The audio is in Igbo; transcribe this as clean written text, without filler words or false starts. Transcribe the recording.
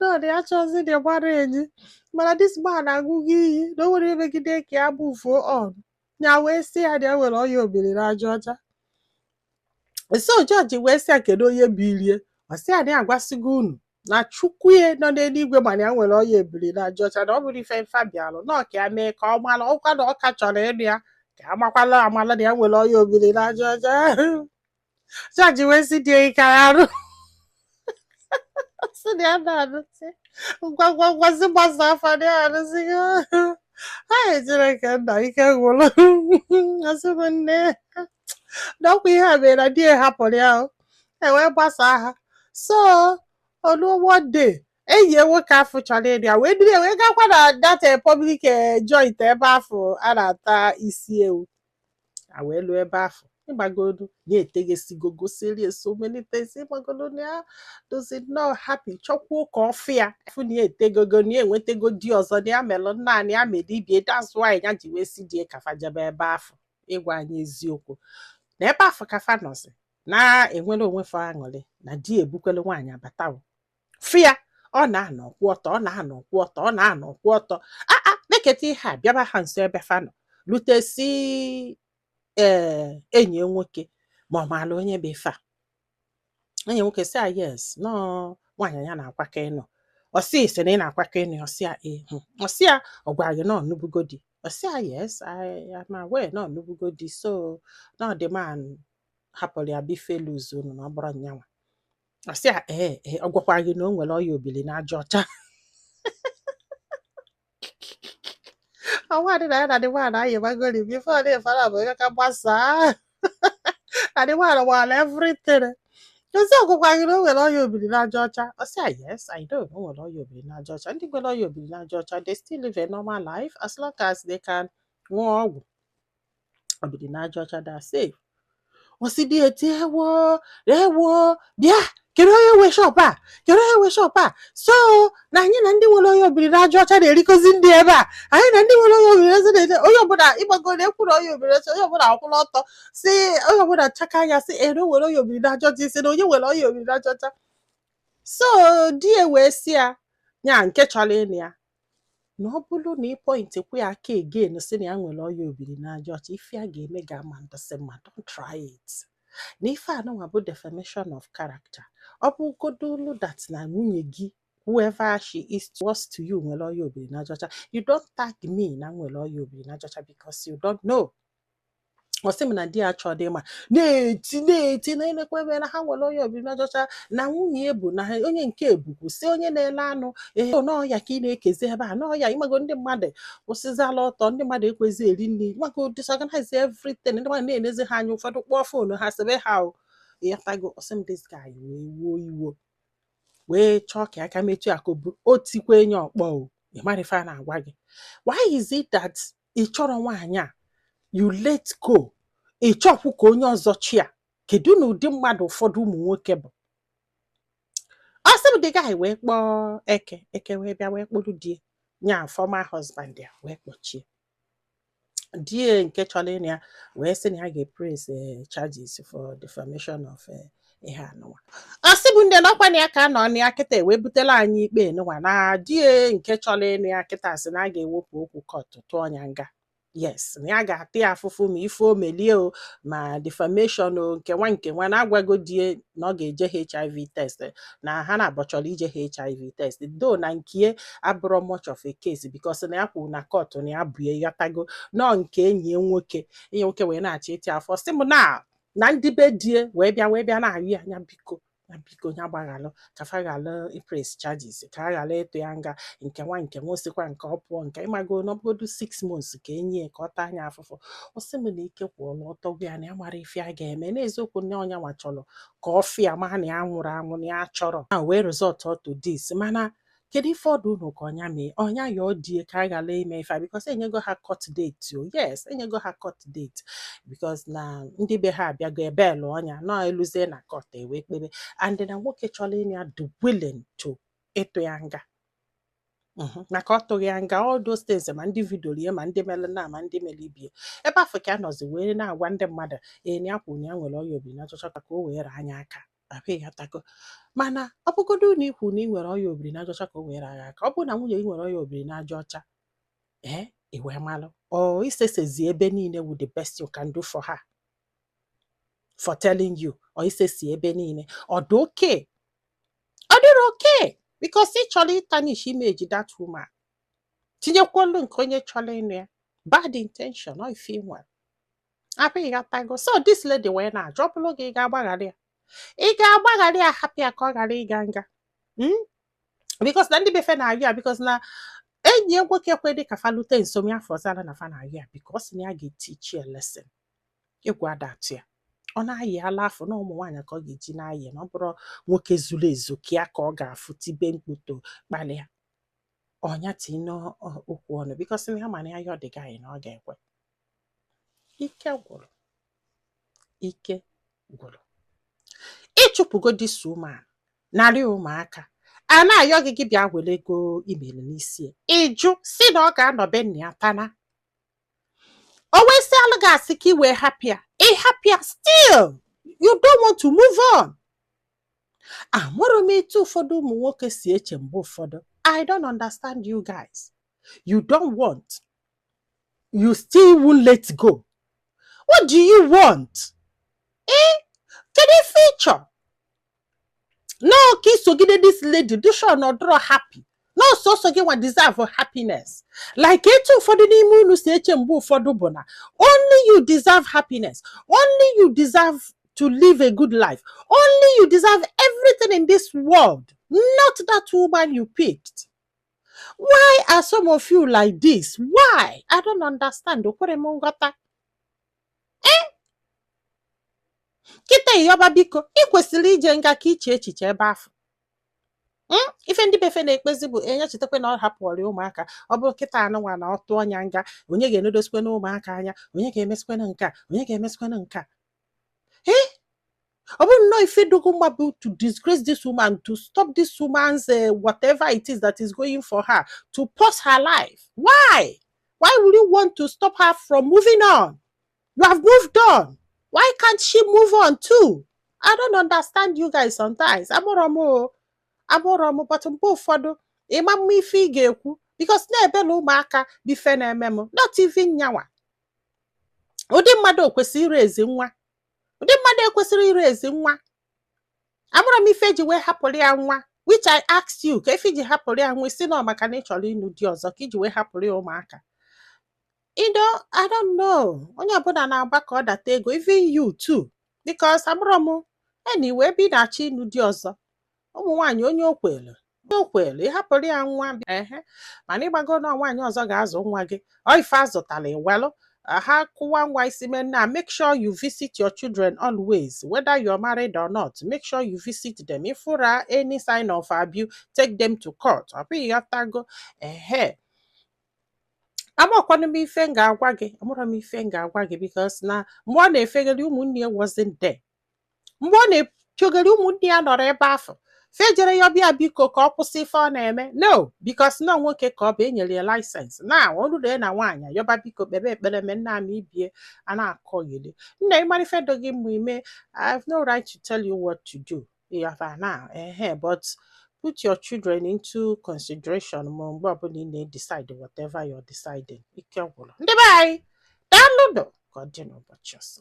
No, they actually the marriage. But this man agugi, no one even get their cable for on. Now we see how they will all you be in Georgia. So George we say kedo ye bilie. I say ade agwasigo unu. Na chukwu no n'eluigwe mana ya nwere ọya ebili na Georgia na ọ bụrụ ife Fabian no ka ya mee ka ọ mara ọkwa na ọ ka chọrọ ịnụ ya ka amakwala amala na ya nwere ọya obili na Georgia. George we si die ka ya rụ. Si dị ya na-arụsị. Ngwangwangwazi gbasa afa dị arụsị. Ha ejere ka nna ike gwụrụ. Asị m nne. N'ọkwa ihe a mere na di ya hapụrụ ya o. Ewee gbasaa ha. So, on one day, enyi nwoke afọ chọrọ ịrịa wee dịrị wee gakwa na data public joint ebe afọ a na-ata isi ewu. A wee lụọ ebe afọ. Ịgbagodu na-etegesigo gosirie so many things. Ịgbagodu na ya dozi not happy chọkwuo ka ọ fụ ya. Fụ na ya etegogo na ya enwetego di ọzọ na ya melụ nna na ya medibie. That's why ya ji wee si die kafa jebe ebe afọ. Ịgwa anyị eziokwu. Na ebe afọ kafa nọzi na-enwere onwe fa aṅụrị na di ebukwele nwaanyị abatawo. Fịa ọ na-anọ kwụ ọtọ ọ na-anọ kwụ ọtọ ọ na-anọ kwụ ọtọ neketa ihe a bịaba ha nso ebe fa nọ lutesi enyi nwoke ma ọ maala onye bụ ife a. Enyi nwoke sị a yes nọ nwaanyị ya na-akwaka ịnọ ọsị ise na ị na-akwaka ịnọ ọsị a ọsị a ọ gwara gị na ọnụbugo di ọsị a yes I am aware na ọnụbugo di so na the man hapụrụ ya bife lose unu na ọ bụrụ nyanwa. Ọsị a ọ gwakwara gị na o nwere ọya obili na aja ọcha. Ọnwa dị na ya na dị nwaanyị ayịbagori bifo ọ na-efere bụ onye ka gbasaa. Na dị nwaanyị nwara everything. Ọsị ọ gwakwara gị na o nwere ọya obili na aja ọcha. Ọsị a yes I know na o nwere ọya obili na aja ọcha. Ndị nwere ọya obili na aja ọcha they still live a normal life as long as they can ṅụọ ọgwụ obili na aja ọcha they are safe. Ọsị dị eti ewo bịa kedu onye nwe shop a kedu onye nwe shop a so na anyị na ndị nwere ọya obili na aja ọcha na-erikozi ndị ebe a anyị na ndị nwere ọya obili na onye ọbụla ịgbago na ekwuru ọya obili onye ọbụla akwụla ọtọ si onye ọbụla chaka anya si na o nwere ọya obili na aja ọcha isi na onye nwere ọya obili na aja ọcha. So di ya wee si ya nya nke chọrọ ịnụ ya na ọ bụrụ na ị point kwu ya aka again si na ya nwere ọya obili na aja ọcha ife a ga-eme ga-ama ndọsị mma don't try it. Na ife anụnwa bụ defamation of character. Ọ bụgodolu that na nwunye gị whoever she is towards to you nwere ọya obili na aja ọcha you don't tag me na nwere ọya obili na aja ọcha because you don't know. Ọsị m na di ya chọọ dị mma na-eti na elekwa ebe na ha nwere ọya obili na aja ọcha na nwunye bụ na onye nke ebugwu si onye na-ele anụ n'ọya ka ị na-ekezi ebe a n'ọya ịmago ndị mmadụ kwụsịzala ọtọ ndị mmadụ ekwezi eri nri ịmago disorganize everything ndị mmadụ na-enezi ha anya ụfọdụ kpọọ fonu ha sebe ha ịghọtago. Ọsị m this guy wee wuo iwo wee chọọ ka aka metụ ya ka o tikwa enye ọkpọ ịmara ife a na-agwa gị. Why is it that ị chọrọ nwaanyị a you let go ị chọkwu ka onye ọzọ chia kedu na ụdị mmadụ ụfọdụ ụmụ nwoke bụ. Ọsị m dị guy wee kpọọ eke wee bịa wee kpụrụ die nya former husband ya wee kpọchie die nke chọrọ ịnụ ya wee sị na ya ga-press charges for defamation of ihe anụnwa. Ọsị bụ ndị n'ọkwa na ya ka nọ na ya kịta wee butela anyị ikpe nụnwa na die nke chọrọ ịnụ ya kịta sị na a ga-ewepụ okwu kọtụ tụọ ya nga. Yes na ya ga-ata ya afụfụ ma ife o melie ma defamation nke nwa na-agwago die na ọ ga-eje HIV test na ha na-abọchọrọ ije HIV test though na nke abụrụ much of a case because na ya kwuru na kọtụ na ya bụ yọtago nọ nke enyi nwoke wee na-achọ ịtị afọ. Sị m na ndị be die wee bịa na-arị anya biko ya gbaghalụ ka fa ghalụ press charges ka a ghara ịtụ ya nga nke nwa osikwa nke ọ pụọ nke ịmago n'ọbụgodu 6 months ka enye ka ọ taa anya afụfụ. Ọsị m na ike kwụọla ọtọ gwa ya na ya mara ife a ga-eme n'eziokwu na ọnya nwa chọrọ ka ọ fịa ma na ya nwụrụ anwụ na ya chọrọ na wee result to this mana kedu ife ọdụ unu ka ọnya mee ọnya ya ọ die ka a ghara ime ife because enyego ha court date yes enyego ha court date because na ndị be ha abịago ebe lụ ọnya nọ eluzie na court wee kpebe and na nwoke chọrọ ịnụ ya do willing to ịtụ ya nga maka ọ tụghị ya nga all those things ma ndị vidio lie ma ndị mere na ma ndị mere ibie ebe afọ ka nọzi wee na-agwa ndị mmadụ na ya kwuru na ya nwere ọya obili na aja ọcha ka o were anya aka Abịghị atago mana ọ bụgodu na ikwu na ị nwere ọya obiri n'aja ọcha ka o were agha aka ọ bụ na nwunye gị nwere ọya obiri n'aja ọcha ị wee malụ or isesezi ebe niile with the best you can do for her for telling you or isesi ebe niile ọ dị okay ọ dịrị okay because ị chọrọ ịtanish image that woman tinyekwolu nke onye chọrọ ịnụ ya bad intention or ife nwere abịghị atago so this lady wee na-ajụ ọ bụrụ gị ga-agbaghara ya ị ga-agbaghara ya hapụ ya ka ọ ghara ịga nga because na ndị befe na-ayụ ya because na enyi ya nwoke kwe dị ka falute nsom ya fọzara na fa na-ayụ ya because na ya ga-etichi ya lesson egwu adatụ ya ọ na-ayị ala afọ na ụmụ nwaanyị ka ọ ga-eji na-ayị na ọ bụrụ nwoke zuru ezu ka ọ ga-afụ tibe mkputo kpalịa ọnya tinye okwu ọnụ because na ya mana ya yọ dịga anyị na ọ ga-ekwe ike gwụrụ ịchụpụgo dis woman narị ụmụaka a na-ayọ gị bịa were ego imelu n'isi ịjụ si na ọ ga-anọbe nna ya tana o wee sị alụ ga-asị ka i wee hapịa ịhapịa still you don't want to move on. Amụrụ m etu ụfọdụ ụmụ nwoke si eche mgbe ụfọdụ I don't understand you guys. You don't want, you still won't let go. What do you want? Can you feature? No, kisogide this lady, do show no draw happy. No, so get what deserve for happiness. Like etu for the name you say chembu for dubona. Only you deserve happiness. Only you deserve to live a good life. Only you deserve everything in this world. Not that woman you picked. Why are some of you like this? Why? I don't understand. Kita yoba biko ikwesịrị ije nga ka iche echiche ebe afọ ife ndị befe na-ekpezi bụ enye chitekwe na ọ hapụrụ ụmụaka ọ bụrụ kịta anụnwa na ọtụ ọnya nga onye ga-enodosikwe na ụmụaka anya onye ga-emesikwe na nke onye ga-emesikwe na nke ọ bụrụ nnọọ ife dogo mma bụ to disgrace this woman, to stop this woman's whatever it is that is going for her, to pause her life. Why would you want to stop her from moving on? You have moved on. Why can't she move on too? I don't understand you guys sometimes. Amụrụ m but mgbe ụfọdụ ịma mma ife ị ga-ekwu because na-ebela ụmụaka bife na-eme m not even nyawa. Ụdị mmadụ kwesịrị ire ezi nwa. Ụdị mmadụ ekwesịrị ire ezi nwa. Amụrụ m ife ji wee hapụrụ ya nwa which I asked you ka ife ji hapụrụ ya nwa isi na maka na ị chọrọ ịnụ di ọzọ ka iji wee hapụrụ ya ụmụaka. I don't know. Onye ọbụla na-agba ka ọ data ego, even you too. Because amụrụ m anyway bi na-achọ ịnụ di ọzọ. Ụmụ nwaanyị onye okwelu ịhapụrụ ya nwa mana ịgbago na nwaanyị ọzọ ga-azụ nwa gị ọ ife azụtala iwelụ ha kụwa nwa isi na make sure you visit your children always whether you're married or not. Make sure you visit them. If there are any sign of abuse, take them to court. Amụrụ m ife m ga-agwa gị because na mgbe ọ na-efegharị ụmụnne ya wasn't there. Mgbe ọ na-echogharị ụmụnne ya nọrọ ebe afọ fejere ya ọbịa biko ka ọ kwụsị ife ọ na-eme no because na nwoke ka ọ bụ enyere ya license na ọrụre na nwaanyị yọba biko kpebe ekpere me nna m ibie a na-akọ yile nna ịmara ife doghị mma ime I have no right to tell you what to do but put your children into consideration ma mgbe ọbụla ị na-decide whatever you're deciding. Ike gwụrụ ndị be anyị daalụ ka ọ dị n'ụbọchị ọzọ.